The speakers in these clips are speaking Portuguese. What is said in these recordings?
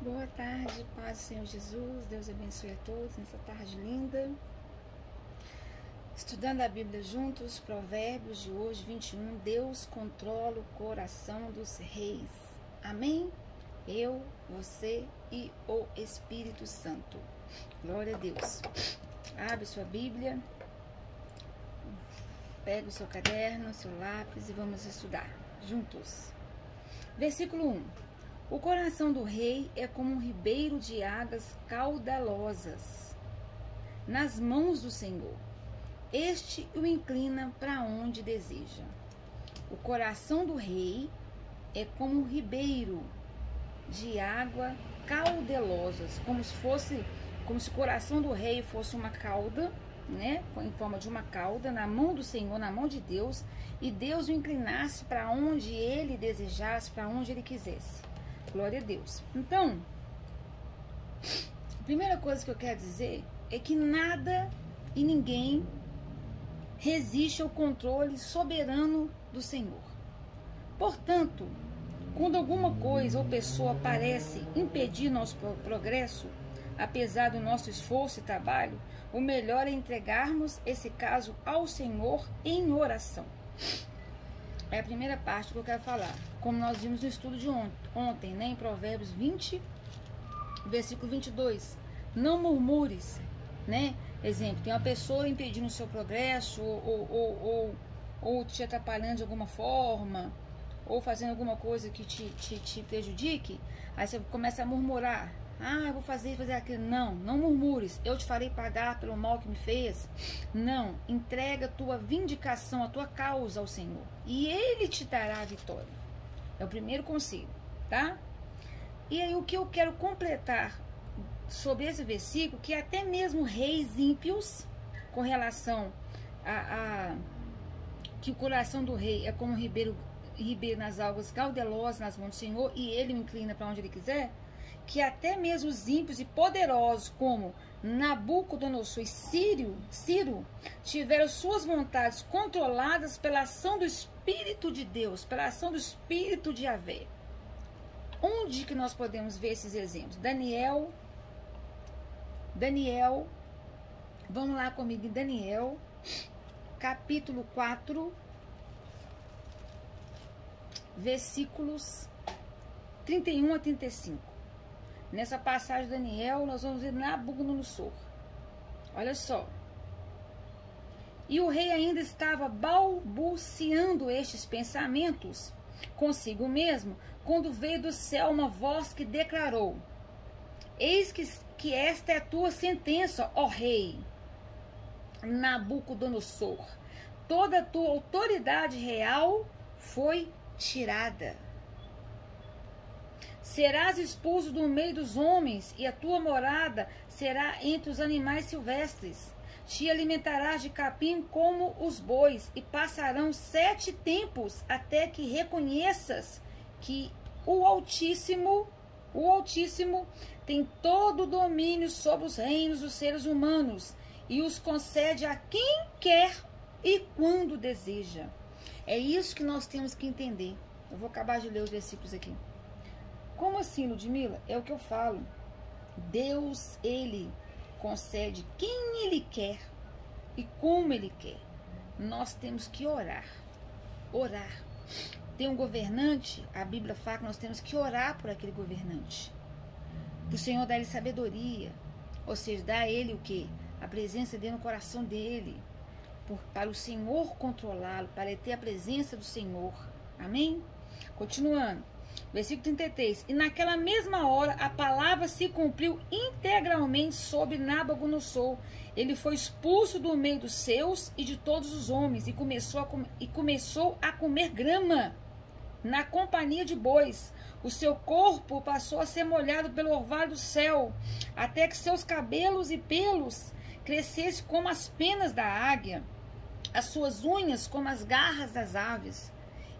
Boa tarde, paz do Senhor Jesus, Deus abençoe a todos nessa tarde linda. Estudando a Bíblia juntos, Provérbios de hoje, 21, Deus controla o coração dos reis. Amém? Eu, você e o Espírito Santo. Glória a Deus. Abre sua Bíblia, pega o seu caderno, seu lápis e vamos estudar juntos. Versículo 1. O coração do rei é como um ribeiro de águas caudalosas nas mãos do Senhor. Este o inclina para onde deseja. O coração do rei é como um ribeiro de água caudalosas, como se o coração do rei fosse uma cauda, né, em forma de uma cauda, na mão do Senhor, na mão de Deus, e Deus o inclinasse para onde ele desejasse, para onde ele quisesse. Glória a Deus. Então, a primeira coisa que eu quero dizer é que nada e ninguém resiste ao controle soberano do Senhor. Portanto, quando alguma coisa ou pessoa parece impedir nosso progresso, apesar do nosso esforço e trabalho, o melhor é entregarmos esse caso ao Senhor em oração. É a primeira parte que eu quero falar, como nós vimos no estudo de ontem, né, em Provérbios 20, versículo 22. Não murmures, né? Exemplo, tem uma pessoa impedindo o seu progresso, ou te atrapalhando de alguma forma, ou fazendo alguma coisa que te prejudique, aí você começa a murmurar. Ah, eu vou fazer aquilo. Não murmures. Eu te farei pagar pelo mal que me fez. Não, entrega a tua vindicação, a tua causa ao Senhor, e Ele te dará a vitória. É o primeiro conselho, tá? E aí o que eu quero completar sobre esse versículo, que até mesmo reis ímpios, com relação a que o coração do rei é como um ribeiro nas águas caudalosas nas mãos do Senhor, e Ele o inclina para onde Ele quiser, que até mesmo os ímpios e poderosos como Nabucodonosor e Ciro tiveram suas vontades controladas pela ação do Espírito de Deus, pela ação do Espírito de Yahvé. Onde que nós podemos ver esses exemplos? Daniel, vamos lá comigo em Daniel, capítulo 4, versículos 31 a 35. Nessa passagem de Daniel, nós vamos ver Nabucodonosor. Olha só. E o rei ainda estava balbuciando estes pensamentos consigo mesmo, quando veio do céu uma voz que declarou: Eis que esta é a tua sentença, ó rei Nabucodonosor. Toda a tua autoridade real foi tirada. Serás expulso do meio dos homens, e a tua morada será entre os animais silvestres. Te alimentarás de capim como os bois, e passarão 7 tempos até que reconheças que o Altíssimo tem todo o domínio sobre os reinos dos seres humanos, e os concede a quem quer e quando deseja. É isso que nós temos que entender. Eu vou acabar de ler os versículos aqui. Como assim, Ludmila? É o que eu falo. Deus, Ele concede quem Ele quer e como Ele quer. Nós temos que orar. Orar. Tem um governante, a Bíblia fala que nós temos que orar por aquele governante. Para o Senhor dar Ele sabedoria. Ou seja, dar a Ele o quê? A presença dele no coração dele. Para o Senhor controlá-lo, para ele ter a presença do Senhor. Amém? Continuando. Versículo 33. E naquela mesma hora a palavra se cumpriu integralmente sobre Nabucodonosor. Ele foi expulso do meio dos seus e de todos os homens, e começou a comer grama na companhia de bois. O seu corpo passou a ser molhado pelo orvalho do céu, até que seus cabelos e pelos crescessem como as penas da águia, as suas unhas como as garras das aves.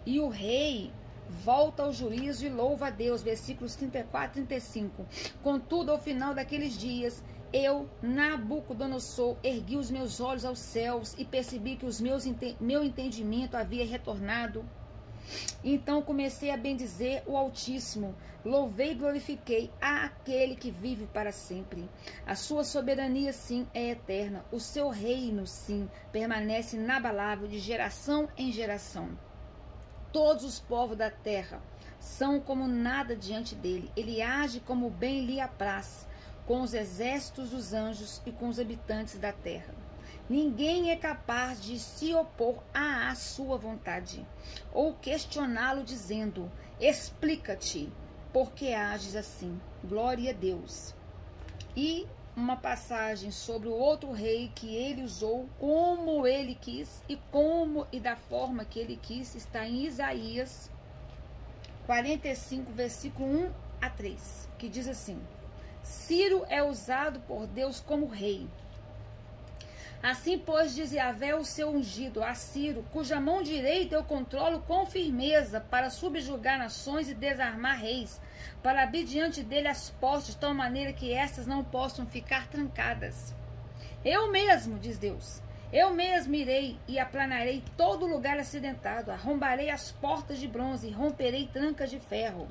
E o rei volta ao juízo e louva a Deus. Versículos 34 e 35. Contudo, ao final daqueles dias, eu, Nabucodonosor, ergui os meus olhos aos céus e percebi que meu entendimento havia retornado. Então comecei a bendizer o Altíssimo, louvei e glorifiquei aquele que vive para sempre. A sua soberania, sim, é eterna, o seu reino, sim, permanece inabalável de geração em geração. Todos os povos da terra são como nada diante dele. Ele age como bem lhe apraz, com os exércitos dos anjos e com os habitantes da terra. Ninguém é capaz de se opor à sua vontade, ou questioná-lo dizendo, explica-te, porque ages assim. Glória a Deus. E uma passagem sobre o outro rei que ele usou como ele quis e da forma que ele quis, está em Isaías 45, versículo 1 a 3, que diz assim: Ciro é usado por Deus como rei. Assim, pois, diz Yahvé o seu ungido, a Ciro, cuja mão direita eu controlo com firmeza, para subjugar nações e desarmar reis, para abrir diante dele as portas, de tal maneira que estas não possam ficar trancadas. Eu mesmo, diz Deus, eu mesmo irei e aplanarei todo lugar acidentado, arrombarei as portas de bronze e romperei trancas de ferro.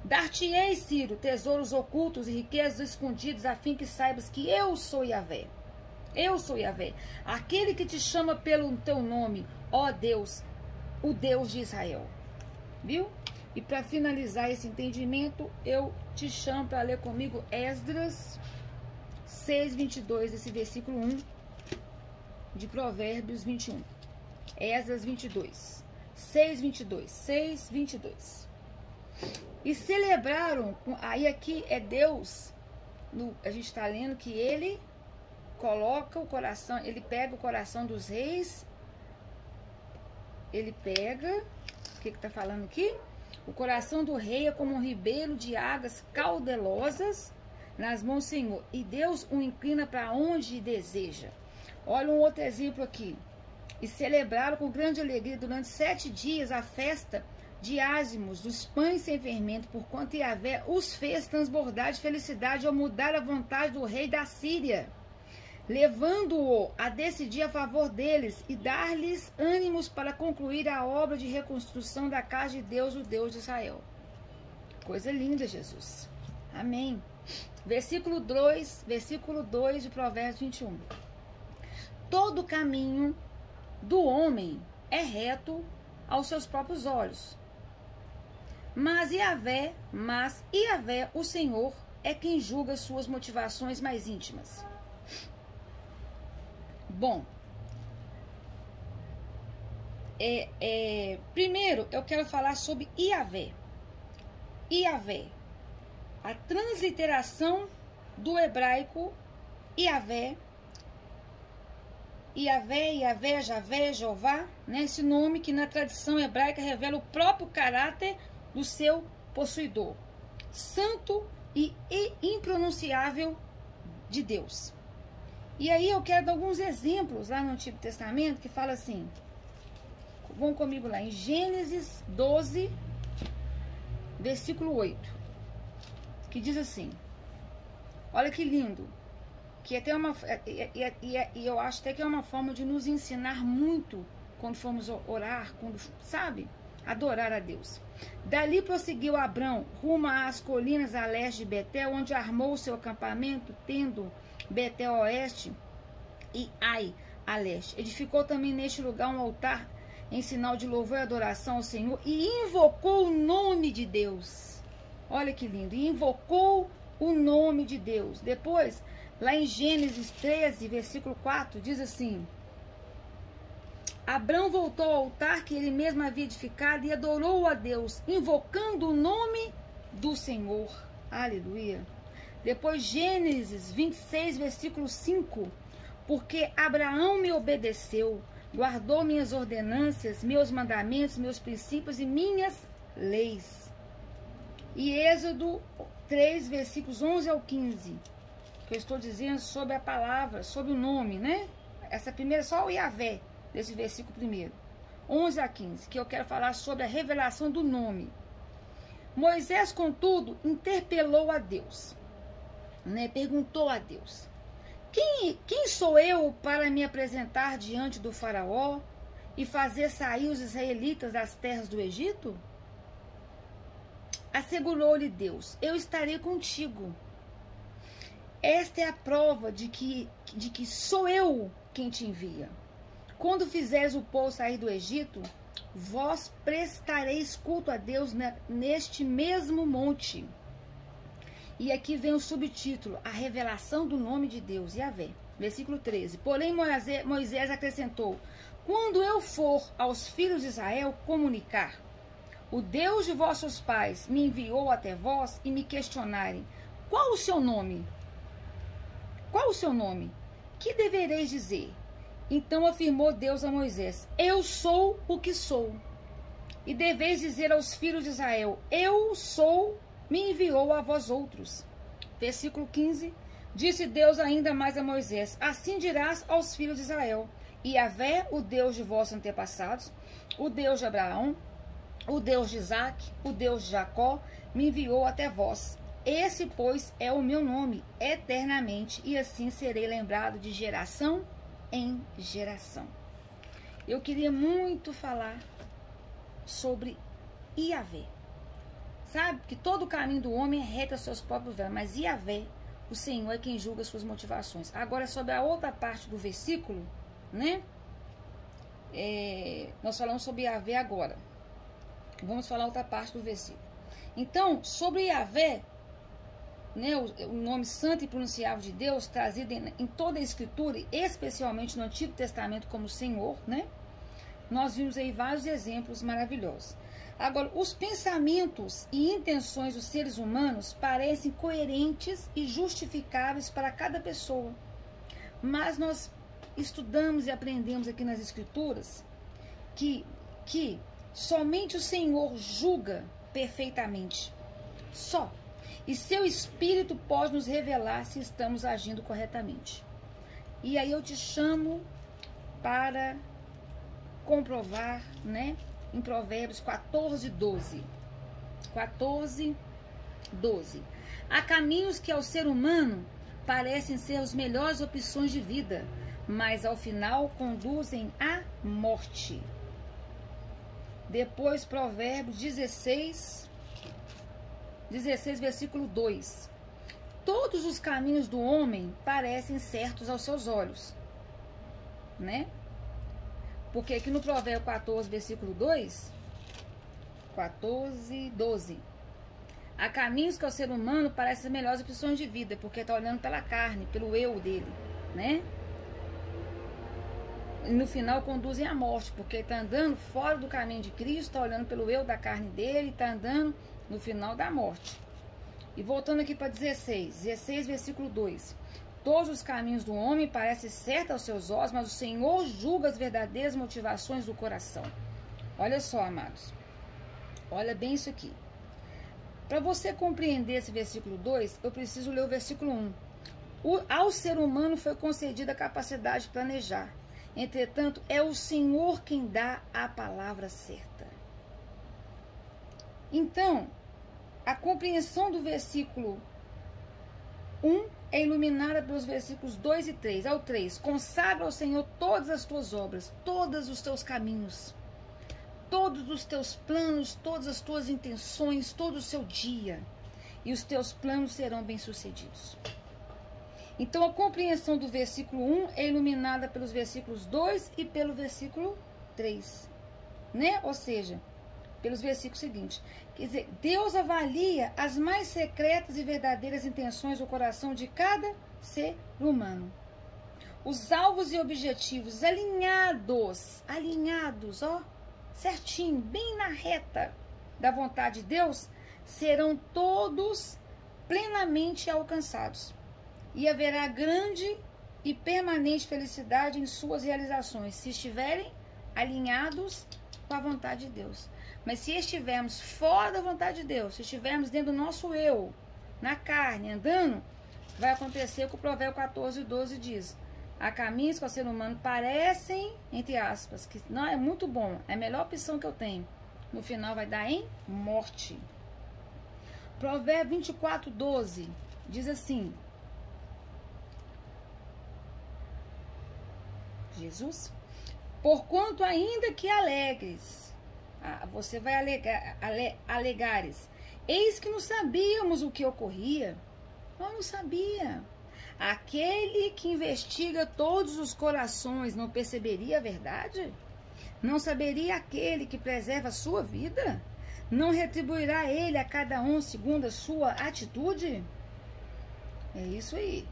Dar-te-ei, Ciro, tesouros ocultos e riquezas escondidas, a fim que saibas que eu sou Yahvé. Eu sou Yahvé, aquele que te chama pelo teu nome, ó Deus, o Deus de Israel. Viu? E para finalizar esse entendimento, eu te chamo para ler comigo Esdras 6, 22, esse versículo 1 de Provérbios 21. Esdras 22, 6, 22, 6, 22. E celebraram, aí aqui é Deus, a gente está lendo que ele coloca o coração, ele pega o coração dos reis, ele pega, o que está falando aqui? O coração do rei é como um ribeiro de águas caudelosas nas mãos do Senhor, e Deus o inclina para onde deseja. Olha um outro exemplo aqui. E celebraram com grande alegria durante 7 dias a festa de ázimos, dos pães sem fermento, porquanto Yahvé os fez transbordar de felicidade ao mudar a vontade do rei da Síria, levando-o a decidir a favor deles e dar-lhes ânimos para concluir a obra de reconstrução da casa de Deus, o Deus de Israel. Coisa linda, Jesus. Amém. Versículo 2 de Provérbios 21. Todo caminho do homem é reto aos seus próprios olhos, mas Yahvé, o Senhor, é quem julga suas motivações mais íntimas. Bom, primeiro eu quero falar sobre Yahvé. Yahvé, a transliteração do hebraico Yahvé, Javé, Jeová, né? Esse nome que na tradição hebraica revela o próprio caráter do seu possuidor, santo e impronunciável de Deus. E aí eu quero dar alguns exemplos lá no Antigo Testamento que fala assim, vão comigo lá em Gênesis 12, versículo 8, que diz assim, olha que lindo, que até e eu acho até que é uma forma de nos ensinar muito quando formos orar, quando, sabe, adorar a Deus. Dali prosseguiu Abrão rumo às colinas a leste de Betel, onde armou o seu acampamento, tendo Betel a oeste e Ai a leste. Edificou também neste lugar um altar em sinal de louvor e adoração ao Senhor e invocou o nome de Deus. Olha que lindo, e invocou o nome de Deus. Depois, lá em Gênesis 13, versículo 4, diz assim, Abrão voltou ao altar que ele mesmo havia edificado e adorou a Deus, invocando o nome do Senhor. Aleluia. Depois, Gênesis 26, versículo 5, porque Abraão me obedeceu, guardou minhas ordenanças, meus mandamentos, meus princípios e minhas leis. E Êxodo 3, versículos 11 ao 15, que eu estou dizendo sobre a palavra, sobre o nome, né? Essa primeira, só o Yahvé, desse versículo primeiro. 11 a 15, que eu quero falar sobre a revelação do nome. Moisés, contudo, interpelou a Deus, né? Perguntou a Deus, quem sou eu para me apresentar diante do faraó e fazer sair os israelitas das terras do Egito? Assegurou-lhe Deus: eu estarei contigo. Esta é a prova de que sou eu quem te envia. Quando fizeres o povo sair do Egito, vós prestareis culto a Deus neste mesmo monte. E aqui vem o subtítulo, a revelação do nome de Deus, Yahvé. Versículo 13. Porém Moisés acrescentou: quando eu for aos filhos de Israel comunicar, o Deus de vossos pais me enviou até vós e me questionarem: qual o seu nome? Qual o seu nome? Que devereis dizer? Então afirmou Deus a Moisés: eu sou o que sou. E deveis dizer aos filhos de Israel: eu sou, me enviou a vós outros. Versículo 15. Disse Deus ainda mais a Moisés: assim dirás aos filhos de Israel: Yahvé, o Deus de vossos antepassados, o Deus de Abraão, o Deus de Isaque, o Deus de Jacó, me enviou até vós. Esse, pois, é o meu nome eternamente, e assim serei lembrado de geração em geração. Eu queria muito falar sobre Yahvé. Sabe que todo o caminho do homem é reto aos seus próprios véus, mas Yahvé, o Senhor, é quem julga as suas motivações. Agora, sobre a outra parte do versículo, né? Nós falamos sobre Yahvé agora. Vamos falar outra parte do versículo. Então, sobre Yahvé, né, o nome santo e pronunciável de Deus, trazido em toda a Escritura, especialmente no Antigo Testamento como Senhor, né? Nós vimos aí vários exemplos maravilhosos. Agora, os pensamentos e intenções dos seres humanos parecem coerentes e justificáveis para cada pessoa. Mas nós estudamos e aprendemos aqui nas Escrituras que somente o Senhor julga perfeitamente. Só. E seu Espírito pode nos revelar se estamos agindo corretamente. E aí eu te chamo para comprovar, né? Em Provérbios 14, 12. 14, 12. Há caminhos que ao ser humano parecem ser as melhores opções de vida, mas ao final conduzem à morte. Depois, Provérbios 16, versículo 2. Todos os caminhos do homem parecem certos aos seus olhos, né? Porque aqui no Provérbio 14, versículo 2, 14, 12. Há caminhos que ao ser humano parecem as melhores opções de vida, porque está olhando pela carne, pelo eu dele, né? E no final conduzem à morte, porque está andando fora do caminho de Cristo, está olhando pelo eu da carne dele, está andando no final da morte. E voltando aqui para 16, versículo 2. Todos os caminhos do homem parecem certos aos seus olhos, mas o Senhor julga as verdadeiras motivações do coração. Olha só, amados. Olha bem isso aqui. Para você compreender esse versículo 2, eu preciso ler o versículo 1. Ao ser humano foi concedida a capacidade de planejar. Entretanto, é o Senhor quem dá a palavra certa. Então, a compreensão do versículo 1 é iluminada pelos versículos 2 e 3. Ao 3, consagra ao Senhor todas as tuas obras, todos os teus caminhos, todos os teus planos, todas as tuas intenções, todo o seu dia, e os teus planos serão bem-sucedidos. Então, a compreensão do versículo 1 é iluminada pelos versículos 2 e pelo versículo 3, né? Ou seja, pelos versículos seguintes. Quer dizer, Deus avalia as mais secretas e verdadeiras intenções do coração de cada ser humano. Os alvos e objetivos alinhados, ó, certinho, bem na reta da vontade de Deus, serão todos plenamente alcançados. E haverá grande e permanente felicidade em suas realizações, se estiverem alinhados com a vontade de Deus. Mas se estivermos fora da vontade de Deus, se estivermos dentro do nosso eu, na carne, andando, vai acontecer o que o Provérbio 14, 12 diz. Há caminhos que ao ser humano parecem, entre aspas, que não é muito bom, é a melhor opção que eu tenho. No final vai dar em morte. Provérbio 24, 12 diz assim: Jesus, Porquanto ainda que alegres, você vai alegares, eis que não sabíamos o que ocorria. Eu não sabia. Aquele que investiga todos os corações não perceberia a verdade? Não saberia aquele que preserva a sua vida? Não retribuirá ele a cada um segundo a sua atitude? É isso aí.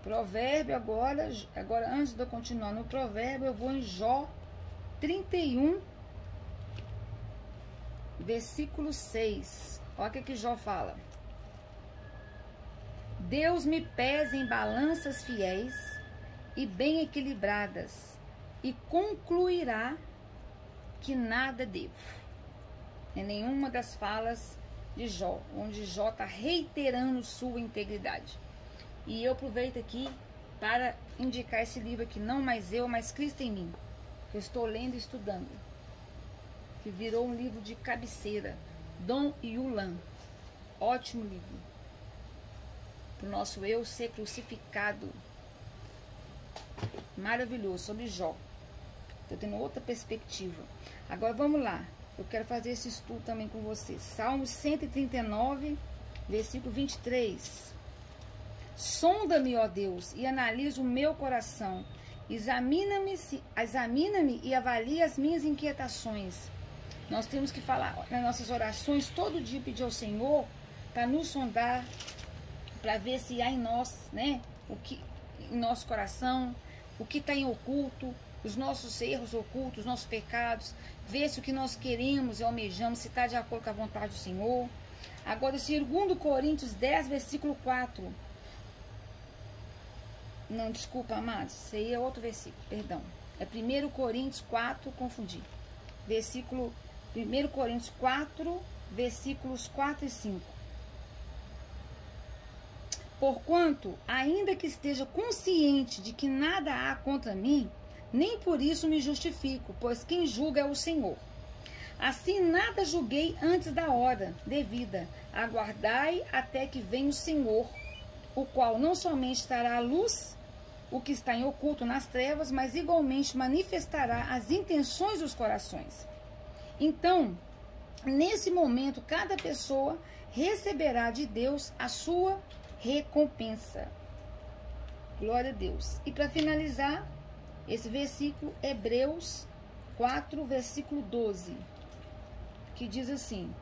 Provérbio agora antes de eu continuar no provérbio, eu vou em Jó 31, versículo 6. Olha o que Jó fala. Deus me pesa em balanças fiéis e bem equilibradas, e concluirá que nada devo. É nenhuma das falas de Jó, onde Jó está reiterando sua integridade. E eu aproveito aqui para indicar esse livro aqui, Não Mais Eu, Mas Cristo em Mim, que eu estou lendo e estudando, que virou um livro de cabeceira, Dom Yulan. Ótimo livro. Para o nosso eu ser crucificado. Maravilhoso, sobre Jó. Estou tendo outra perspectiva. Agora vamos lá. Eu quero fazer esse estudo também com vocês. Salmo 139, versículo 23. Sonda-me, ó Deus, e analisa o meu coração. Examina-me e avalia as minhas inquietações. Nós temos que falar nas nossas orações todo dia, pedir ao Senhor para nos sondar, para ver se há em nós, né, em nosso coração, o que está em oculto, os nossos erros ocultos, os nossos pecados, ver se o que nós queremos e almejamos, se está de acordo com a vontade do Senhor. Agora, 2 Coríntios 10, versículo 4. Não, desculpa, amados, isso aí é outro versículo, perdão. É 1 Coríntios 4, confundi. 1 Coríntios 4, versículos 4 e 5. Porquanto, ainda que esteja consciente de que nada há contra mim, nem por isso me justifico, pois quem julga é o Senhor. Assim nada julguei antes da hora devida. Aguardai até que venha o Senhor, o qual não somente trará à luz o que está em oculto nas trevas, mas igualmente manifestará as intenções dos corações. Então, nesse momento, cada pessoa receberá de Deus a sua recompensa. Glória a Deus. E para finalizar, esse versículo, Hebreus 4, versículo 12, que diz assim: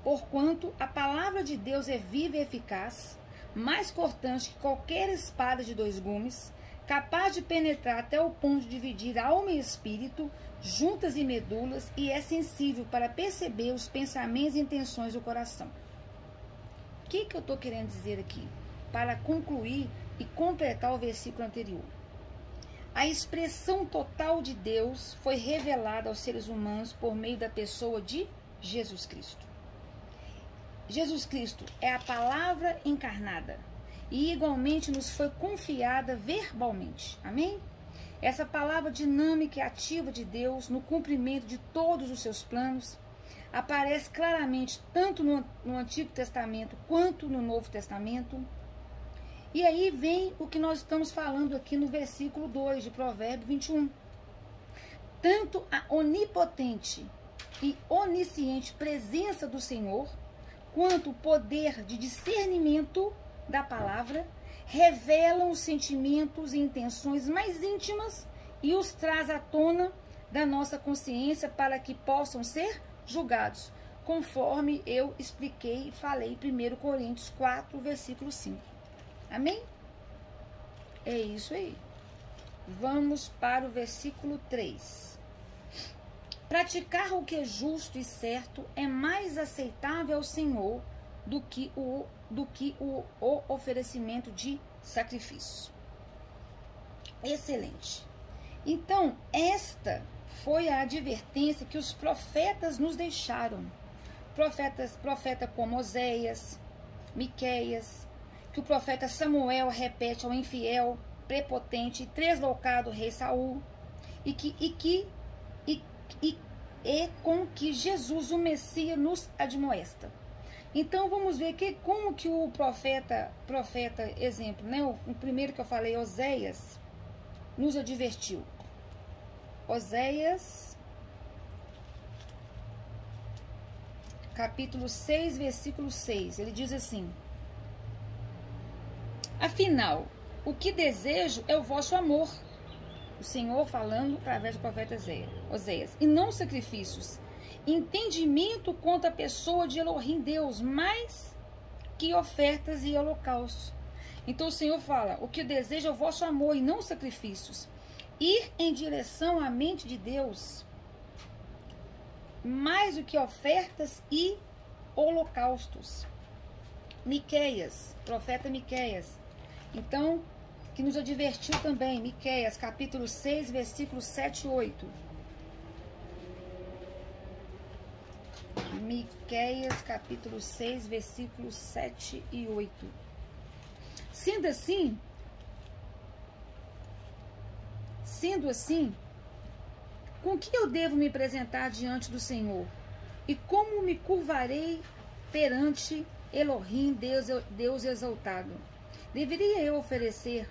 porquanto a palavra de Deus é viva e eficaz, mais cortante que qualquer espada de 2 gumes, capaz de penetrar até o ponto de dividir alma e espírito, juntas e medulas, e é sensível para perceber os pensamentos e intenções do coração. O que eu estou querendo dizer aqui? Para concluir e completar o versículo anterior. A expressão total de Deus foi revelada aos seres humanos por meio da pessoa de Jesus Cristo. Jesus Cristo é a palavra encarnada e igualmente nos foi confiada verbalmente. Amém? Essa palavra dinâmica e ativa de Deus no cumprimento de todos os seus planos aparece claramente tanto no Antigo Testamento quanto no Novo Testamento. E aí vem o que nós estamos falando aqui no versículo 2 de Provérbio 21. Tanto a onipotente e onisciente presença do Senhor, quanto o poder de discernimento da palavra, revelam os sentimentos e intenções mais íntimas e os traz à tona da nossa consciência para que possam ser julgados, conforme eu expliquei e falei em 1 Coríntios 4, versículo 5. Amém? É isso aí. Vamos para o versículo 3. Praticar o que é justo e certo é mais aceitável ao Senhor do que o oferecimento de sacrifício. Excelente. Então, esta foi a advertência que os profetas nos deixaram. Profeta como Oséias, Miqueias, que o profeta Samuel repete ao infiel, prepotente e tresloucado rei Saul, e com que Jesus, o Messias, nos admoesta. Então vamos ver como que o profeta exemplo, né? O primeiro que eu falei, Oséias, nos advertiu. Oséias, capítulo 6, versículo 6. Ele diz assim: afinal, o que desejo é o vosso amor. O Senhor falando através do profeta Oséias. E não sacrifícios. Entendimento quanto à pessoa de Elohim Deus, mais que ofertas e holocaustos. Então o Senhor fala: o que deseja é o vosso amor e não sacrifícios. Ir em direção à mente de Deus, mais do que ofertas e holocaustos. Miqueias, profeta Miqueias. Então, que nos advertiu também, Miqueias, capítulo 6, versículos 7 e 8. Miqueias, capítulo 6, versículos 7 e 8. Sendo assim, com que eu devo me apresentar diante do Senhor? E como me curvarei perante Elohim, Deus exaltado? Deveria eu oferecer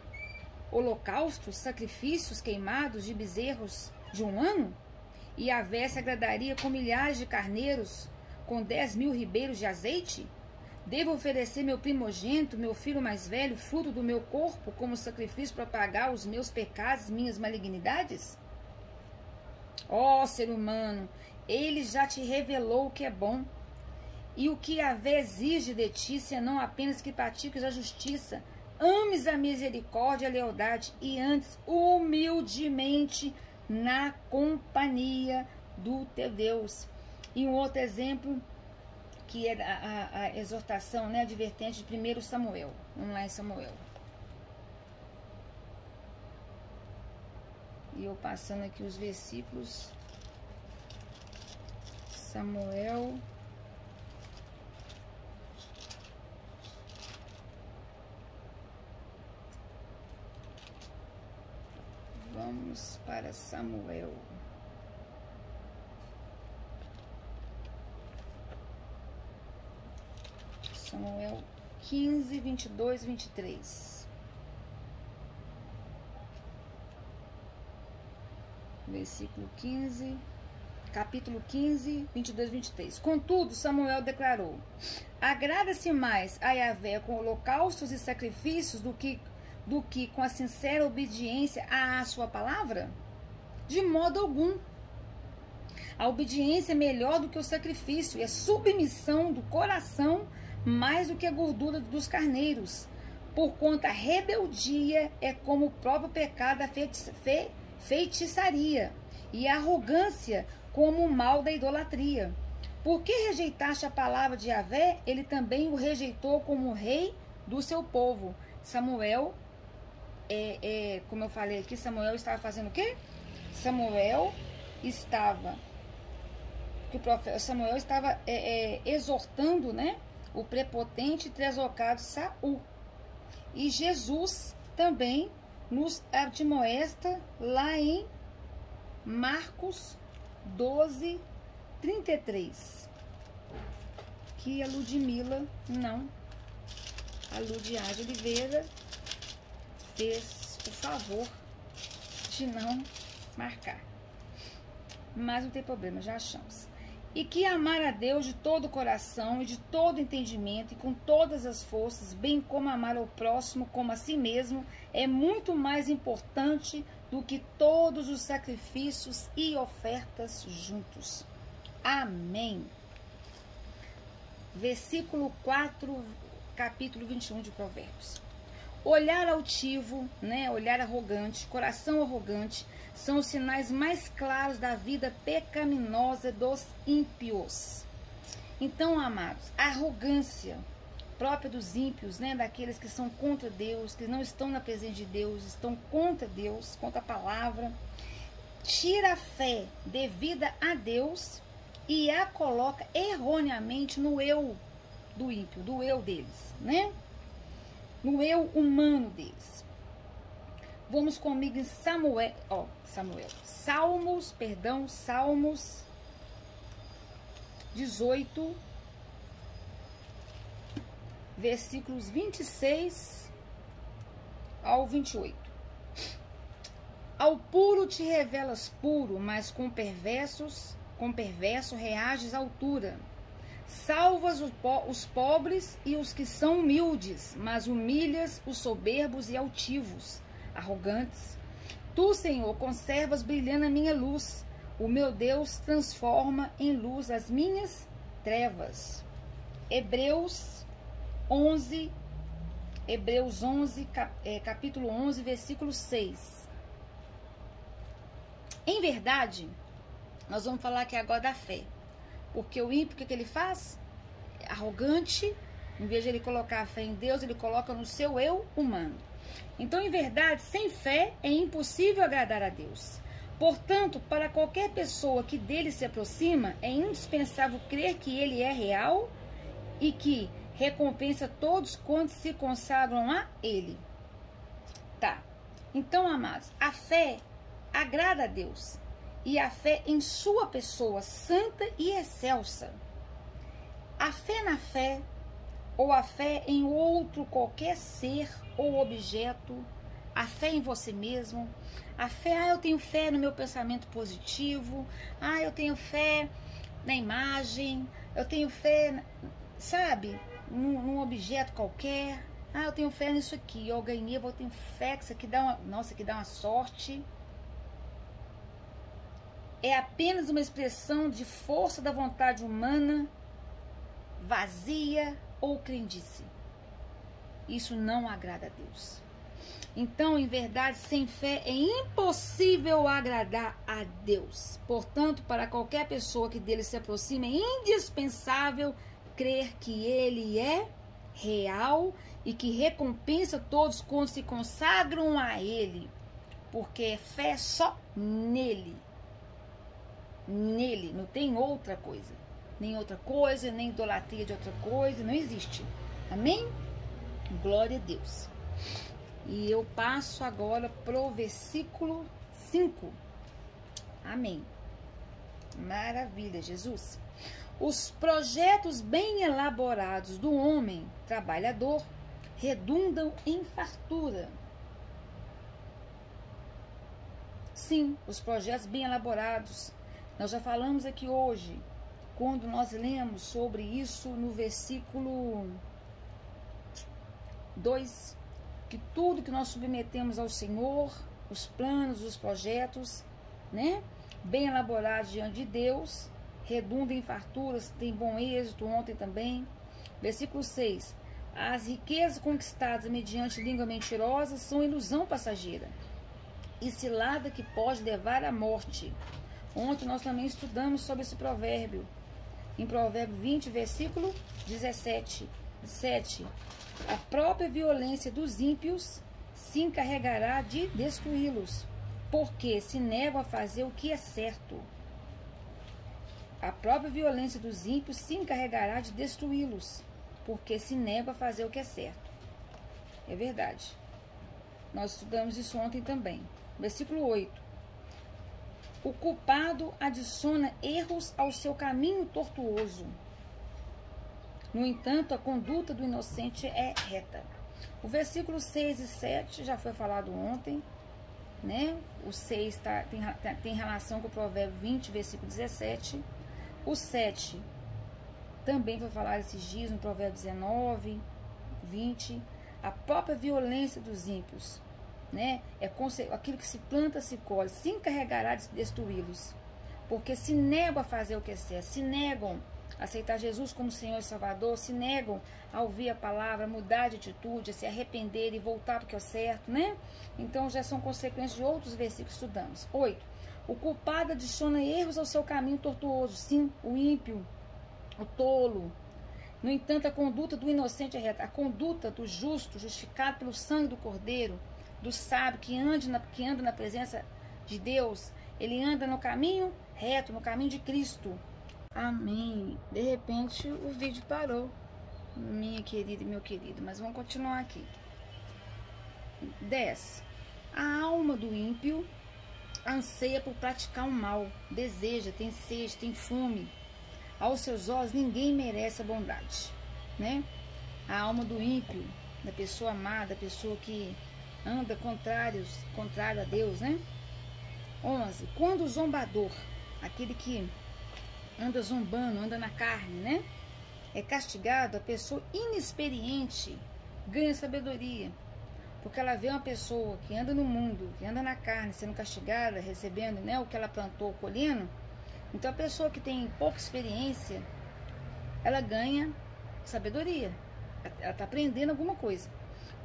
holocaustos, sacrifícios queimados de bezerros de um ano? E Yahvé se agradaria com milhares de carneiros, com 10.000 ribeiros de azeite? Devo oferecer meu primogênito, meu filho mais velho, fruto do meu corpo, como sacrifício para pagar os meus pecados, minhas malignidades? Ó ser humano, ele já te revelou o que é bom. E o que Yahvé exige de ti, senão apenas que pratiques a justiça, ames a misericórdia e a lealdade, e antes humildemente na companhia do teu Deus. E um outro exemplo, que é a exortação, né, advertente de 1 Samuel. Vamos lá em Samuel. E eu passando aqui os versículos. Samuel. Vamos para Samuel. Samuel 15, 22, 23. Versículo 15, capítulo 15, 22, 23. Contudo, Samuel declarou: agrada-se mais a Yahvé com holocaustos e sacrifícios do que com a sincera obediência à sua palavra? De modo algum. A obediência é melhor do que o sacrifício, e a submissão do coração mais do que a gordura dos carneiros. Porquanto a rebeldia é como o próprio pecado da feitiçaria, e a arrogância como o mal da idolatria. Por que rejeitaste a palavra de Yahvé? Ele também o rejeitou como rei do seu povo. Samuel, como eu falei aqui, Samuel estava fazendo o quê? Samuel estava exortando, né, o prepotente e deslocado Saul. E Jesus também nos admoesta lá em Marcos 12, 33. Que a Ludmila não. A Ludiade Oliveira fez o favor de não marcar. Mas não tem problema, já achamos. E que amar a Deus de todo o coração e de todo entendimento e com todas as forças, bem como amar ao próximo como a si mesmo, é muito mais importante do que todos os sacrifícios e ofertas juntos. Amém. Versículo 4, capítulo 21 de Provérbios. Olhar altivo, né, olhar arrogante, coração arrogante, são os sinais mais claros da vida pecaminosa dos ímpios. Então, amados, a arrogância própria dos ímpios, né, daqueles que são contra Deus, que não estão na presença de Deus, estão contra Deus, contra a palavra, tira a fé devida a Deus e a coloca erroneamente no eu do ímpio, do eu deles, né? No eu humano deles. Vamos comigo em Salmos 18, versículos 26 ao 28. Ao puro te revelas puro, mas com perverso reages à altura. Salvas os pobres e os que são humildes, mas humilhas os soberbos e altivos, arrogantes. Tu, Senhor, conservas brilhando a minha luz. O meu Deus transforma em luz as minhas trevas. Hebreus 11, capítulo 11, versículo 6. Em verdade, nós vamos falar aqui agora da fé. Porque o ímpio, o que ele faz? Arrogante, em vez de ele colocar a fé em Deus, ele coloca no seu eu humano. Então, em verdade, sem fé é impossível agradar a Deus. Portanto, para qualquer pessoa que dele se aproxima, é indispensável crer que ele é real e que recompensa todos quantos se consagram a ele. Tá. Então, amados, a fé agrada a Deus. E a fé em sua pessoa santa e excelsa. A fé na fé, ou a fé em outro qualquer ser ou objeto, a fé em você mesmo, a fé, eu tenho fé no meu pensamento positivo, eu tenho fé na imagem, eu tenho fé, sabe, num objeto qualquer, eu tenho fé nisso aqui, eu ganhei, eu tenho fé que isso aqui dá uma, nossa, que dá uma sorte. É apenas uma expressão de força da vontade humana, vazia ou crendice. Isso não agrada a Deus. Então, em verdade, sem fé é impossível agradar a Deus. Portanto, para qualquer pessoa que dele se aproxime, é indispensável crer que ele é real e que recompensa todos quando se consagram a ele. Porque fé é só nele. Nele, não tem outra coisa, nem idolatria de outra coisa, não existe. Amém? Glória a Deus. E eu passo agora pro versículo 5. Amém. Maravilha, Jesus. Os projetos bem elaborados do homem trabalhador redundam em fartura. Sim, os projetos bem elaborados. Nós já falamos aqui hoje, quando nós lemos sobre isso no versículo 2, que tudo que nós submetemos ao Senhor, os planos, os projetos, né, bem elaborados diante de Deus, redundam em farturas, tem bom êxito, ontem também. Versículo 6, as riquezas conquistadas mediante língua mentirosa são ilusão passageira e cilada que pode levar à morte. Ontem nós também estudamos sobre esse provérbio, em Provérbio 20, versículo 17. 7. A própria violência dos ímpios se encarregará de destruí-los, porque se negam a fazer o que é certo. A própria violência dos ímpios se encarregará de destruí-los, porque se negam a fazer o que é certo. É verdade. Nós estudamos isso ontem também. Versículo 8. O culpado adiciona erros ao seu caminho tortuoso. No entanto, a conduta do inocente é reta. O versículo 6 e 7 já foi falado ontem, né? O 6 tem relação com o provérbio 20, versículo 17. O 7 também foi falado esses dias no provérbio 19, 20. A própria violência dos ímpios, né? Aquilo que se planta, se colhe, se encarregará de destruí-los, porque se negam a fazer o que é certo, se negam a aceitar Jesus como Senhor e Salvador, se negam a ouvir a palavra, mudar de atitude, a se arrepender e voltar para o que é certo, né? Então já são consequências de outros versículos que estudamos. 8. O culpado adiciona erros ao seu caminho tortuoso, sim, o ímpio, o tolo. No entanto, a conduta do inocente é reta, a conduta do justo, justificado pelo sangue do Cordeiro, do sábio que anda na presença de Deus, ele anda no caminho reto, no caminho de Cristo. Amém. De repente o vídeo parou, minha querida e meu querido, mas vamos continuar aqui. 10. A alma do ímpio anseia por praticar o mal, deseja, tem sede, tem fome. Aos seus olhos ninguém merece a bondade, né? a alma do ímpio, da pessoa má, da pessoa que anda contrário a Deus, né? 11. Quando o zombador, aquele que anda zombando, anda na carne, né? É castigado, a pessoa inexperiente ganha sabedoria. Porque ela vê uma pessoa que anda no mundo, que anda na carne, sendo castigada, recebendo, né, o que ela plantou, colhendo. Então a pessoa que tem pouca experiência, ela ganha sabedoria. Ela está aprendendo alguma coisa.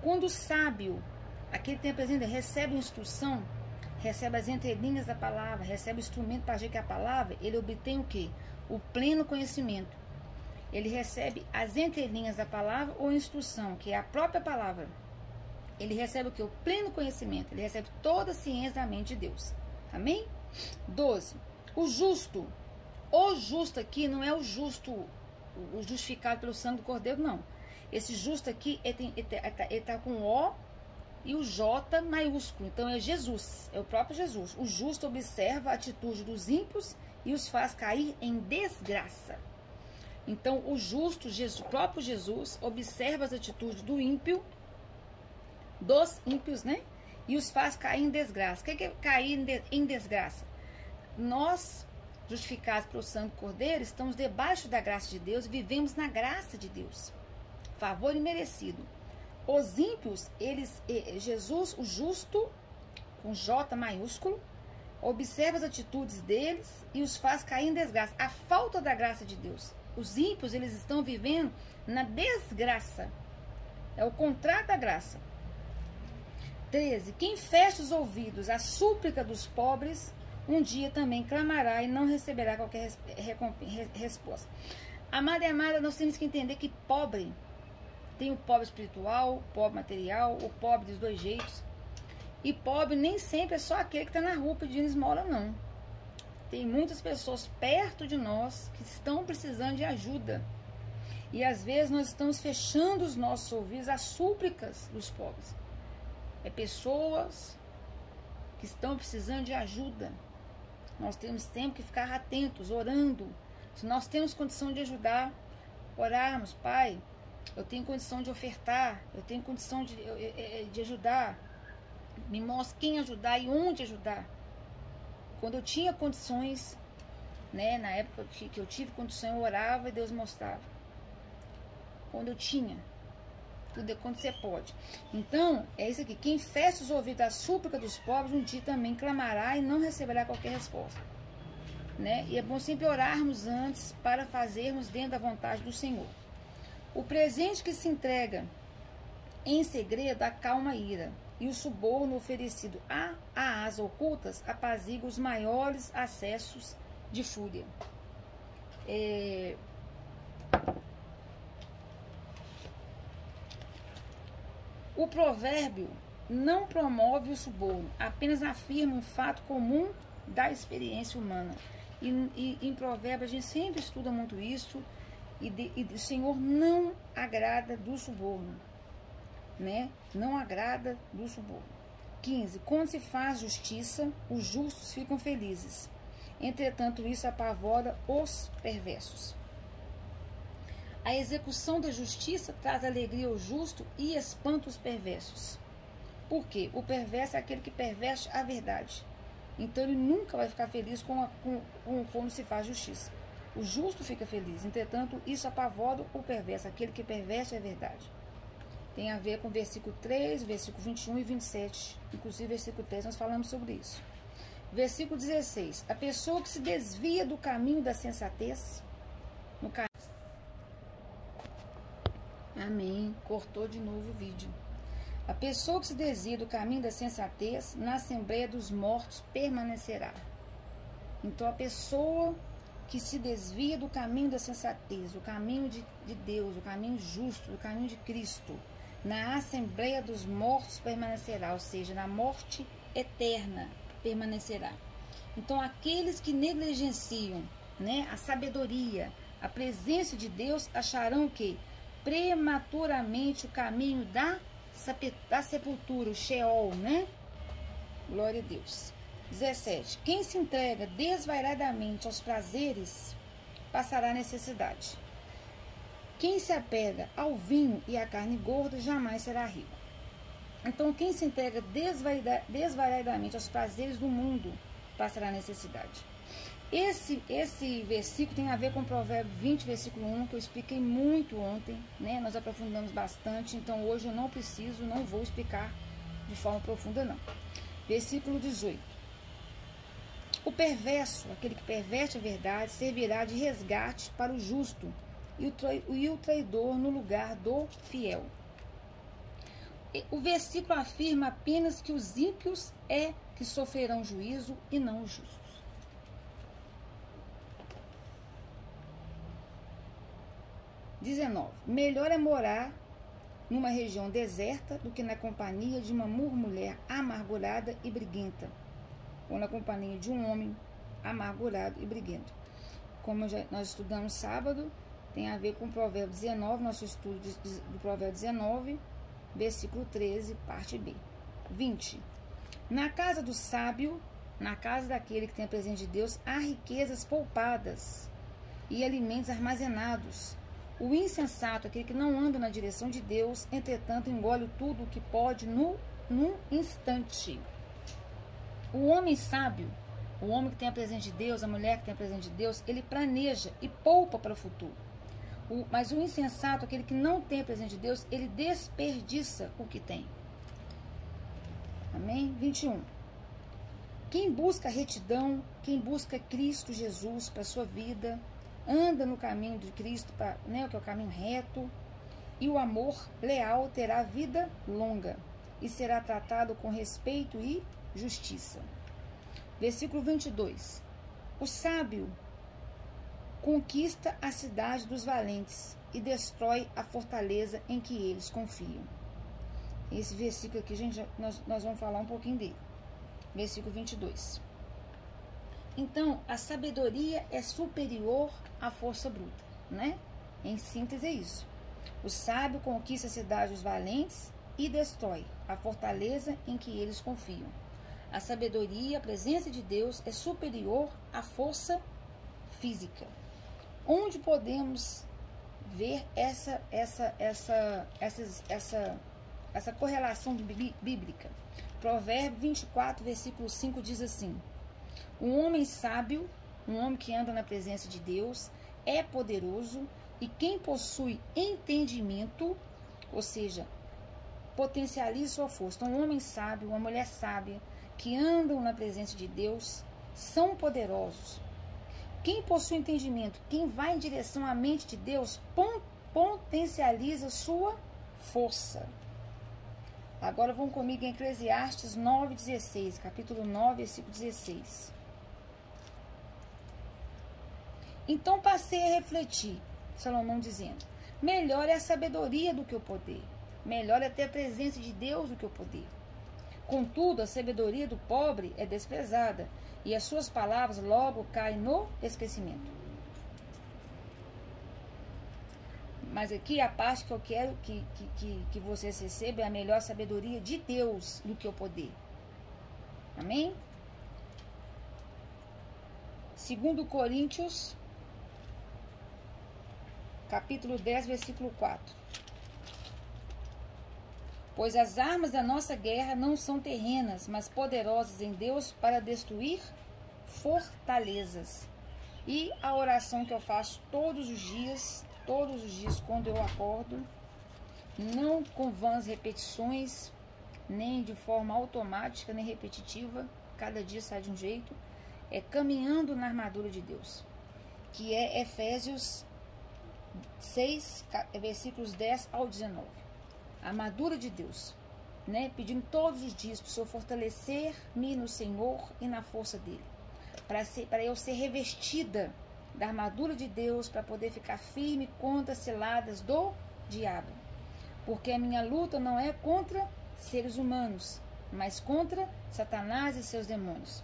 Quando o sábio, aquele que tem aprendendo, recebe instrução, recebe as entrelinhas da palavra, recebe o instrumento para agir com a palavra, ele obtém o quê? O pleno conhecimento. Ele recebe as entrelinhas da palavra ou instrução, que é a própria palavra. Ele recebe o quê? O pleno conhecimento. Ele recebe toda a ciência da mente de Deus. Amém? 12. O justo. O justo aqui não é o justo, o justificado pelo sangue do Cordeiro, não. Esse justo aqui, ele está com O e o J maiúsculo. Então é Jesus, é o próprio Jesus. O justo observa a atitude dos ímpios e os faz cair em desgraça. Então o justo, o próprio Jesus, observa as atitudes do ímpio, dos ímpios, né? E os faz cair em desgraça. O que é cair em desgraça? Nós, justificados pelo sangue do Cordeiro, estamos debaixo da graça de Deus, vivemos na graça de Deus. Favor imerecido. Os ímpios, Jesus, o justo, com J maiúsculo, observa as atitudes deles e os faz cair em desgraça. A falta da graça de Deus. Os ímpios, eles estão vivendo na desgraça. É o contrário da graça. 13. Quem fecha os ouvidos à súplica dos pobres, um dia também clamará e não receberá qualquer resposta. Amada e amada, nós temos que entender que pobre, tem o pobre espiritual, o pobre material, o pobre dos dois jeitos. E pobre nem sempre é só aquele que está na rua pedindo esmola, não. Tem muitas pessoas perto de nós que estão precisando de ajuda. E às vezes nós estamos fechando os nossos ouvidos às súplicas dos pobres. É pessoas que estão precisando de ajuda. Nós temos sempre que ficar atentos, orando. Se nós temos condição de ajudar, orarmos, Pai, eu tenho condição de ofertar, eu tenho condição de ajudar. Me mostre quem ajudar e onde ajudar. Quando eu tinha condições, né, na época que eu tive condição, eu orava e Deus mostrava. Quando eu tinha. Tudo é quando você pode. Então, é isso aqui. Quem fecha os ouvidos à súplica dos pobres, um dia também clamará e não receberá qualquer resposta. Né? E é bom sempre orarmos antes para fazermos dentro da vontade do Senhor. O presente que se entrega em segredo acalma a ira, e o suborno oferecido a às ocultas apazigua os maiores acessos de fúria. O provérbio não promove o suborno, apenas afirma um fato comum da experiência humana. E em provérbio a gente sempre estuda muito isso, e o Senhor não agrada do suborno, né? Não agrada do suborno. 15. Quando se faz justiça, os justos ficam felizes. Entretanto, isso apavora os perversos. A execução da justiça traz alegria ao justo e espanta os perversos. Por quê? O perverso é aquele que perverte a verdade. Então ele nunca vai ficar feliz quando se faz justiça. O justo fica feliz. Entretanto, isso apavora o perverso, aquele que perverte a verdade. Tem a ver com o versículo 3, versículo 21 e 27. Inclusive, versículo 3, nós falamos sobre isso. Versículo 16. A pessoa que se desvia do caminho da sensatez, no caminho... Amém. Cortou de novo o vídeo. A pessoa que se desvia do caminho da sensatez, na Assembleia dos Mortos permanecerá. Então, a pessoa que se desvia do caminho da sensatez, do caminho de Deus, do caminho justo, do caminho de Cristo, na Assembleia dos Mortos permanecerá, ou seja, na morte eterna permanecerá. Então, aqueles que negligenciam, né, a sabedoria, a presença de Deus, acharão o quê? Prematuramente o caminho da sepultura, o Sheol, né? Glória a Deus. 17. Quem se entrega desvairadamente aos prazeres, passará necessidade. Quem se apega ao vinho e à carne gorda jamais será rico. Então, quem se entrega desvairadamente aos prazeres do mundo passará necessidade. Esse versículo tem a ver com Provérbio 20, versículo 1, que eu expliquei muito ontem, né? Nós aprofundamos bastante, então hoje eu não vou explicar de forma profunda, não. Versículo 18. O perverso, aquele que perverte a verdade, servirá de resgate para o justo, e o traidor no lugar do fiel. O versículo afirma apenas que os ímpios é que sofrerão juízo e não os justos. Melhor é morar numa região deserta do que na companhia de uma mulher amargurada e briguenta, ou na companhia de um homem amargurado e briguento. Como nós estudamos sábado, tem a ver com o Provérbio 19, nosso estudo do Provérbio 19, versículo 13, parte B. 20. Na casa do sábio, na casa daquele que tem a presença de Deus, há riquezas poupadas e alimentos armazenados. O insensato, aquele que não anda na direção de Deus, entretanto, engole tudo o que pode num instante. O homem sábio, o homem que tem a presença de Deus, a mulher que tem a presença de Deus, ele planeja e poupa para o futuro. Mas o insensato, aquele que não tem a presença de Deus, ele desperdiça o que tem. Amém? 21. Quem busca retidão, quem busca Cristo Jesus para a sua vida, anda no caminho de Cristo, né, que é o caminho reto, e o amor leal terá vida longa e será tratado com respeito e justiça. Versículo 22. O sábio conquista a cidade dos valentes e destrói a fortaleza em que eles confiam. Esse versículo aqui, gente, nós vamos falar um pouquinho dele. Versículo 22. Então, a sabedoria é superior à força bruta, né? Em síntese é isso. O sábio conquista a cidade dos valentes e destrói a fortaleza em que eles confiam. A sabedoria, a presença de Deus, é superior à força física. Onde podemos ver essa correlação bíblica? Provérbio 24, versículo 5 diz assim: um homem sábio, um homem que anda na presença de Deus, é poderoso, e quem possui entendimento, ou seja, potencializa sua força. Então, um homem sábio, uma mulher sábia, que andam na presença de Deus, são poderosos. Quem possui entendimento, quem vai em direção à mente de Deus, potencializa sua força. Agora vão comigo em Eclesiastes 9:16, capítulo 9, versículo 16. Então passei a refletir, Salomão dizendo, melhor é a sabedoria do que o poder, melhor é ter a presença de Deus do que o poder. Contudo, a sabedoria do pobre é desprezada, e as suas palavras logo caem no esquecimento. Mas aqui a parte que eu quero que vocês recebam é a melhor sabedoria de Deus do que o poder. Amém? 2 Coríntios, capítulo 10, versículo 4. Pois as armas da nossa guerra não são terrenas, mas poderosas em Deus para destruir fortalezas. E a oração que eu faço todos os dias quando eu acordo, não com vãs repetições, nem de forma automática, nem repetitiva, cada dia sai de um jeito, é caminhando na armadura de Deus, que é Efésios 6, versículos 10 ao 19. A armadura de Deus, né? Pedindo todos os dias para o Senhor fortalecer-me no Senhor e na força dele, para eu ser revestida da armadura de Deus, para poder ficar firme contra as ciladas do diabo, porque a minha luta não é contra seres humanos, mas contra Satanás e seus demônios.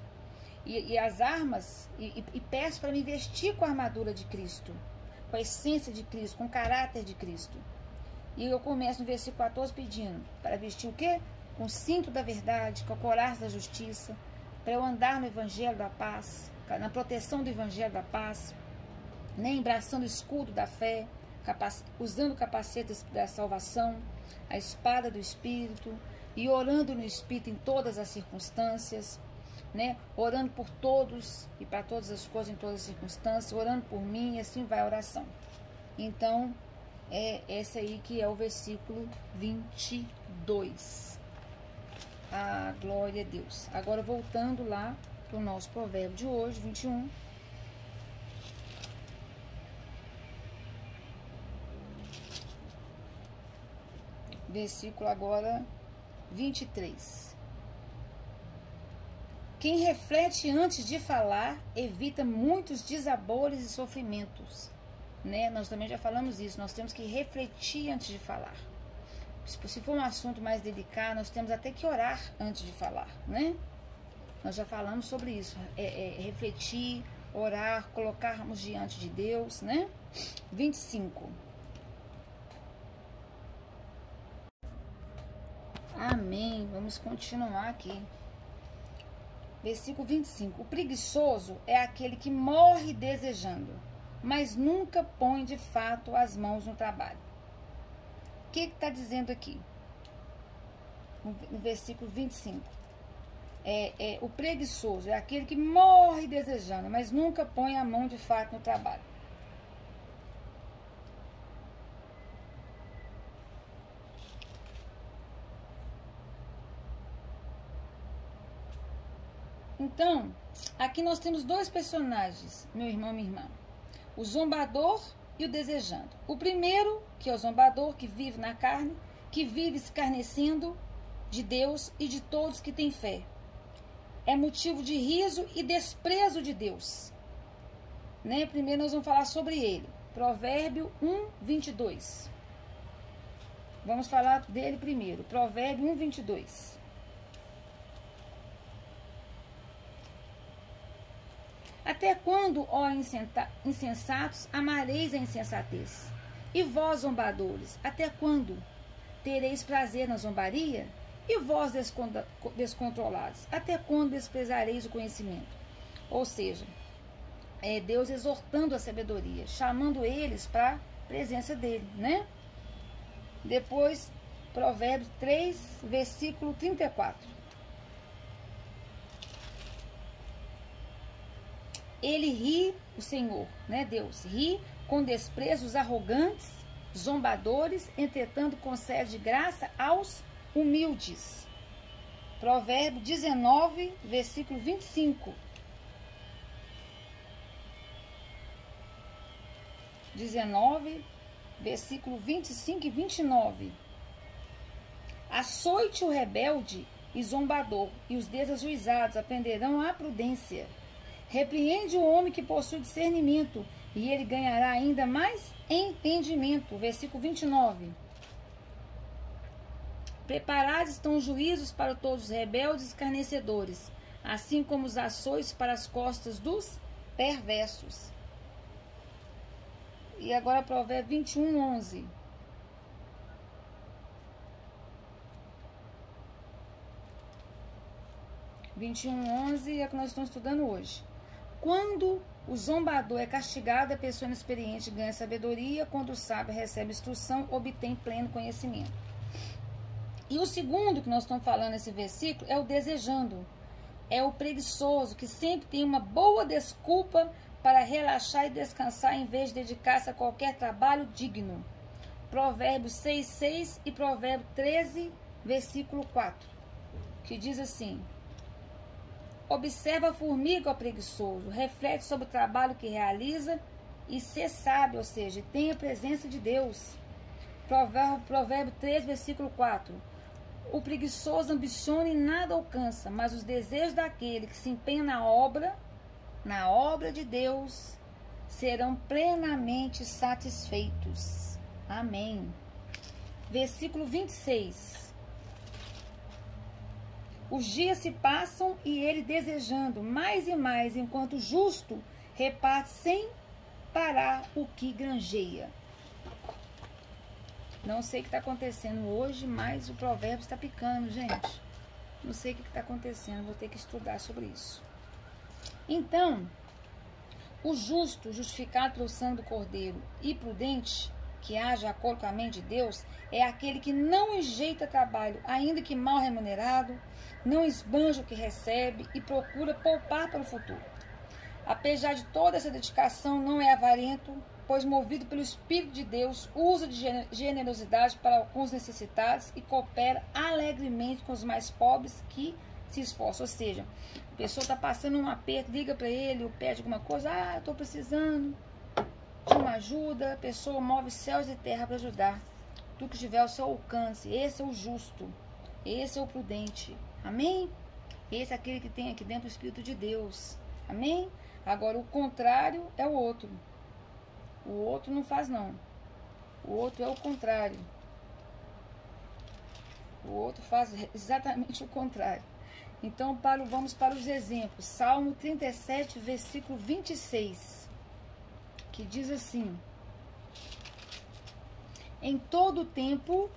E as armas, e peço para me vestir com a armadura de Cristo, com a essência de Cristo, com o caráter de Cristo. E eu começo no versículo 14 pedindo para vestir o quê? Com o cinto da verdade, com a couraça da justiça, para eu andar no evangelho da paz, na proteção do evangelho da paz, né? Embraçando o escudo da fé, usando o capacete da salvação, a espada do Espírito, e orando no Espírito em todas as circunstâncias, né? Orando por todos e para todas as coisas em todas as circunstâncias, orando por mim, e assim vai a oração. Então, é esse aí que é o versículo 22. Ah, glória a Deus. Agora, voltando lá para o nosso provérbio de hoje, 21. Versículo agora 23. Quem reflete antes de falar evita muitos desabores e sofrimentos, né? Nós também já falamos isso, nós temos que refletir antes de falar. Se for um assunto mais delicado, nós temos até que orar antes de falar, né? Nós já falamos sobre isso, refletir, orar, colocarmos diante de Deus, né? 25. Amém. Vamos continuar aqui. Versículo 25. O preguiçoso é aquele que morre desejando, mas nunca põe de fato as mãos no trabalho. O que está dizendo aqui? No versículo 25. O preguiçoso é aquele que morre desejando, mas nunca põe a mão de fato no trabalho. Então, aqui nós temos dois personagens, meu irmão e minha irmã. O zombador e o desejando. O primeiro, que é o zombador, que vive na carne, que vive escarnecendo de Deus e de todos que têm fé. É motivo de riso e desprezo de Deus. Né? Primeiro nós vamos falar sobre ele. Provérbio 1, 22. Vamos falar dele primeiro. Provérbio 1, 22. Até quando, ó insensatos, amareis a insensatez? E vós, zombadores, até quando tereis prazer na zombaria? E vós, descontrolados, até quando desprezareis o conhecimento? Ou seja, Deus exortando a sabedoria, chamando eles para a presença dele, né? Depois, Provérbios 3, versículo 34. Ele ri, o Senhor, né, Deus, ri com desprezo os arrogantes, zombadores, entretanto concede graça aos humildes. Provérbio 19, versículo 25. 19, versículo 25 e 29. Açoite o rebelde e zombador, e os desajuizados aprenderão a prudência. Repreende o homem que possui discernimento, e ele ganhará ainda mais entendimento. Versículo 29. Preparados estão os juízos para todos os rebeldes e escarnecedores, assim como os açoites para as costas dos perversos. E agora Provérbio 21, 11. É o que nós estamos estudando hoje. Quando o zombador é castigado, a pessoa inexperiente ganha sabedoria, quando o sábio recebe instrução, obtém pleno conhecimento. E o segundo que nós estamos falando nesse versículo é o desejando. É o preguiçoso, que sempre tem uma boa desculpa para relaxar e descansar em vez de dedicar-se a qualquer trabalho digno. Provérbios 6, 6 e Provérbio 13, versículo 4, que diz assim: observa a formiga, ó preguiçoso, reflete sobre o trabalho que realiza e ser sábio, ou seja, tenha a presença de Deus. Provérbio 3, versículo 4. O preguiçoso ambiciona e nada alcança, mas os desejos daquele que se empenha na obra de Deus, serão plenamente satisfeitos. Amém. Versículo 26. Os dias se passam e ele desejando mais e mais, enquanto o justo reparte sem parar o que granjeia. Não sei o que está acontecendo hoje, mas o provérbio está picando, gente. Não sei o que está acontecendo, vou ter que estudar sobre isso. Então, o justo, justificado pelo sangue do Cordeiro, e prudente, que age de acordo com a mente de Deus é aquele que não enjeita trabalho, ainda que mal remunerado, não esbanja o que recebe e procura poupar para o futuro. Apesar de toda essa dedicação, não é avarento, pois movido pelo Espírito de Deus, usa de generosidade para com os necessitados e coopera alegremente com os mais pobres que se esforçam. Ou seja, a pessoa está passando um aperto, liga para ele ou pede alguma coisa, eu estou precisando de uma ajuda, a pessoa move céus e terra para ajudar. Tu que estiver ao seu alcance, esse é o justo, esse é o prudente. Amém? Esse é aquele que tem aqui dentro o Espírito de Deus. Amém? Agora, o contrário é o outro. O outro não faz, não. O outro é o contrário. O outro faz exatamente o contrário. Então, vamos para os exemplos. Salmo 37, versículo 26, que diz assim: em todo tempo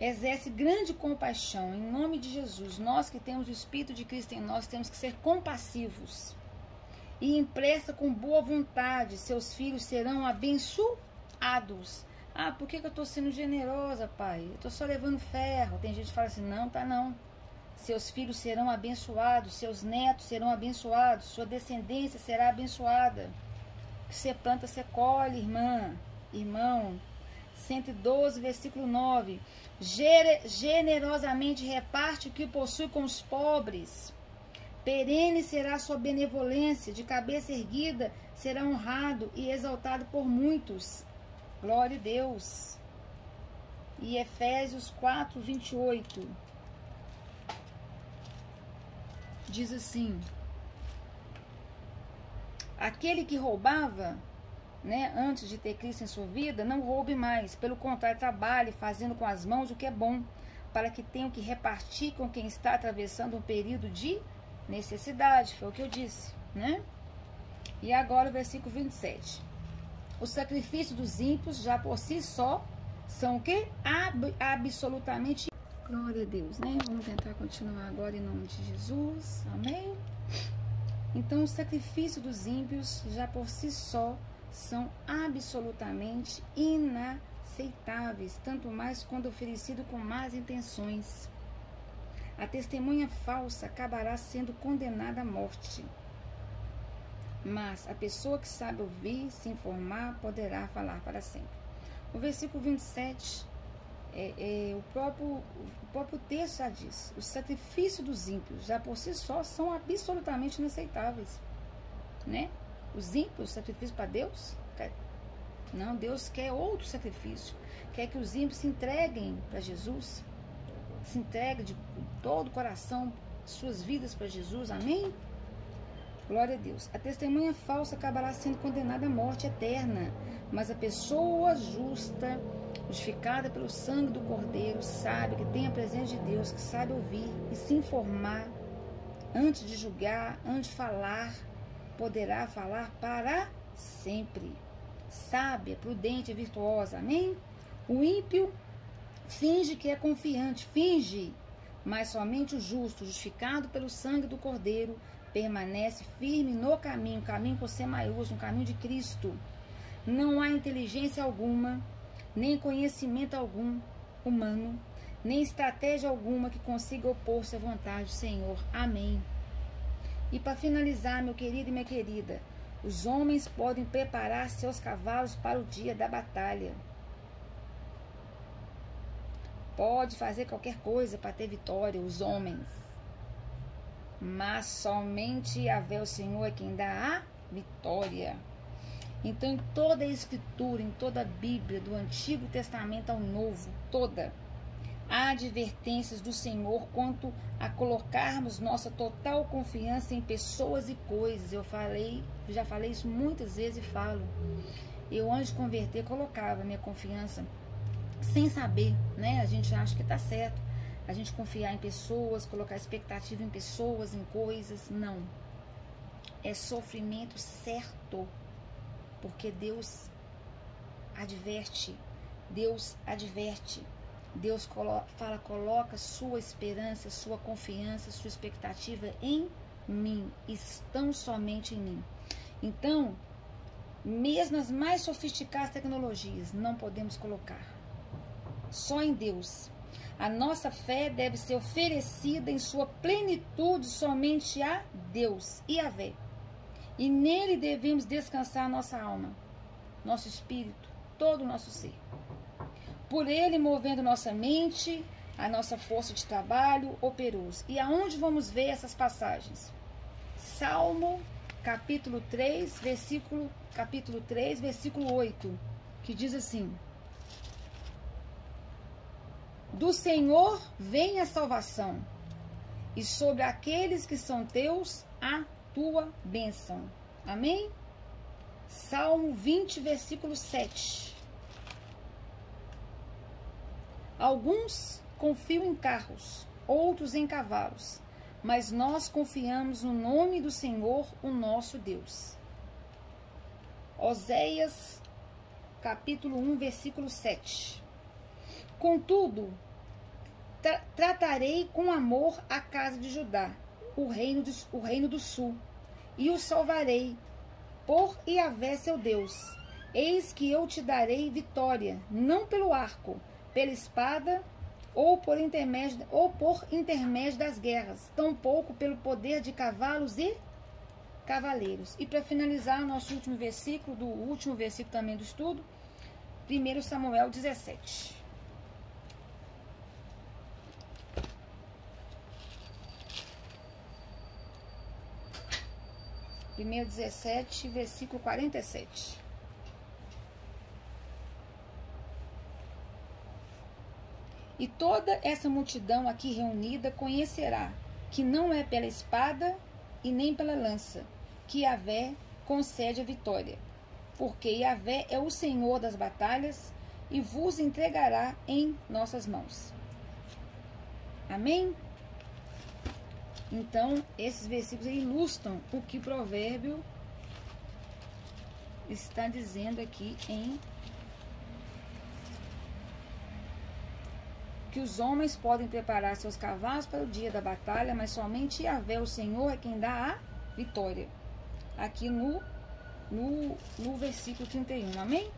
exerce grande compaixão. Em nome de Jesus, nós que temos o Espírito de Cristo em nós, temos que ser compassivos. E empresta com boa vontade, seus filhos serão abençoados. Por que eu estou sendo generosa, pai? Eu estou só levando ferro. Tem gente que fala assim, não, tá não. Seus filhos serão abençoados, seus netos serão abençoados, sua descendência será abençoada. O que você planta, você colhe, irmã, irmão. 112, versículo 9. Generosamente reparte o que possui com os pobres. Perene será sua benevolência, de cabeça erguida será honrado e exaltado por muitos. Glória a Deus. E Efésios 4, 28. Diz assim: aquele que roubava, antes de ter Cristo em sua vida, não roube mais. Pelo contrário, trabalhe fazendo com as mãos o que é bom, para que tenha que repartir com quem está atravessando um período de necessidade. Foi o que eu disse, E agora o versículo 27. O sacrifício dos ímpios já por si só são o quê? Absolutamente. Glória a Deus, Vamos tentar continuar agora em nome de Jesus. Amém? Então, o sacrifício dos ímpios já por si só são absolutamente inaceitáveis, tanto mais quando oferecido com más intenções. A testemunha falsa acabará sendo condenada à morte. Mas a pessoa que sabe ouvir, se informar, poderá falar para sempre. O versículo 27, o próprio texto já diz: o sacrifício dos ímpios já por si só são absolutamente inaceitáveis. Os ímpios, sacrifício para Deus? Não, Deus quer outro sacrifício. Quer que os ímpios se entreguem para Jesus, se entreguem de todo o coração suas vidas para Jesus. Amém? Glória a Deus. A testemunha falsa acabará sendo condenada à morte eterna, mas a pessoa justa, justificada pelo sangue do Cordeiro, sabe que tem a presença de Deus, que sabe ouvir e se informar antes de julgar, antes de falar, poderá falar para sempre. Sábia, prudente e virtuosa. Amém? O ímpio finge que é confiante, finge, mas somente o justo, justificado pelo sangue do Cordeiro, permanece firme no caminho com C maiúsculo, no caminho de Cristo. Não há inteligência alguma, nem conhecimento algum humano, nem estratégia alguma que consiga opor-se à vontade do Senhor. Amém. E para finalizar, meu querido e minha querida, os homens podem preparar seus cavalos para o dia da batalha. Pode fazer qualquer coisa para ter vitória, os homens. Mas somente Yahvé, o Senhor, é quem dá a vitória. Então, em toda a Escritura, em toda a Bíblia, do Antigo Testamento ao Novo, toda, há advertências do Senhor quanto a colocarmos nossa total confiança em pessoas e coisas. Já falei isso muitas vezes e falo. Eu, antes de converter, colocava minha confiança sem saber, A gente acha que está certo. A gente confiar em pessoas, colocar expectativa em pessoas, em coisas. Não. É sofrimento certo. Porque Deus adverte. Deus coloca sua esperança, sua confiança, sua expectativa em mim. Estão somente em mim. Então, Mesmo as mais sofisticadas tecnologias, não podemos colocar. Só em Deus. A nossa fé deve ser oferecida em sua plenitude somente a Deus, Yahvé. E nele devemos descansar nossa alma, nosso espírito, todo o nosso ser. Por ele, movendo nossa mente, a nossa força de trabalho operoso. E aonde vamos ver essas passagens? Salmo, capítulo 3, versículo 8, que diz assim: do Senhor vem a salvação, e sobre aqueles que são teus, a tua bênção. Amém? Salmo 20, versículo 7. Alguns confiam em carros, outros em cavalos, mas nós confiamos no nome do Senhor, o nosso Deus. Oséias, capítulo 1, versículo 7. Contudo, tratarei com amor a casa de Judá, o reino do sul, e o salvarei, por Yahvé seu Deus. Eis que eu te darei vitória, não pelo arco, pela espada, ou por intermédio das guerras, tampouco pelo poder de cavalos e cavaleiros. E para finalizar o nosso último versículo, também do estudo, 1 Samuel 17. 17, versículo 47. E toda essa multidão aqui reunida conhecerá que não é pela espada e nem pela lança que Yahvé concede a vitória, porque Yahvé é o Senhor das batalhas e vos entregará em nossas mãos. Amém? Então, esses versículos ilustram o que o provérbio está dizendo aqui, que os homens podem preparar seus cavalos para o dia da batalha, mas somente Yahvé, o Senhor, é quem dá a vitória. Aqui no versículo 31, amém?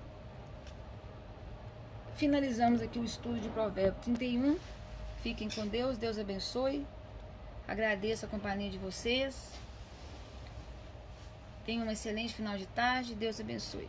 Finalizamos aqui o estudo de Provérbio 31. Fiquem com Deus, Deus abençoe. Agradeço a companhia de vocês. Tenham um excelente final de tarde. Deus abençoe.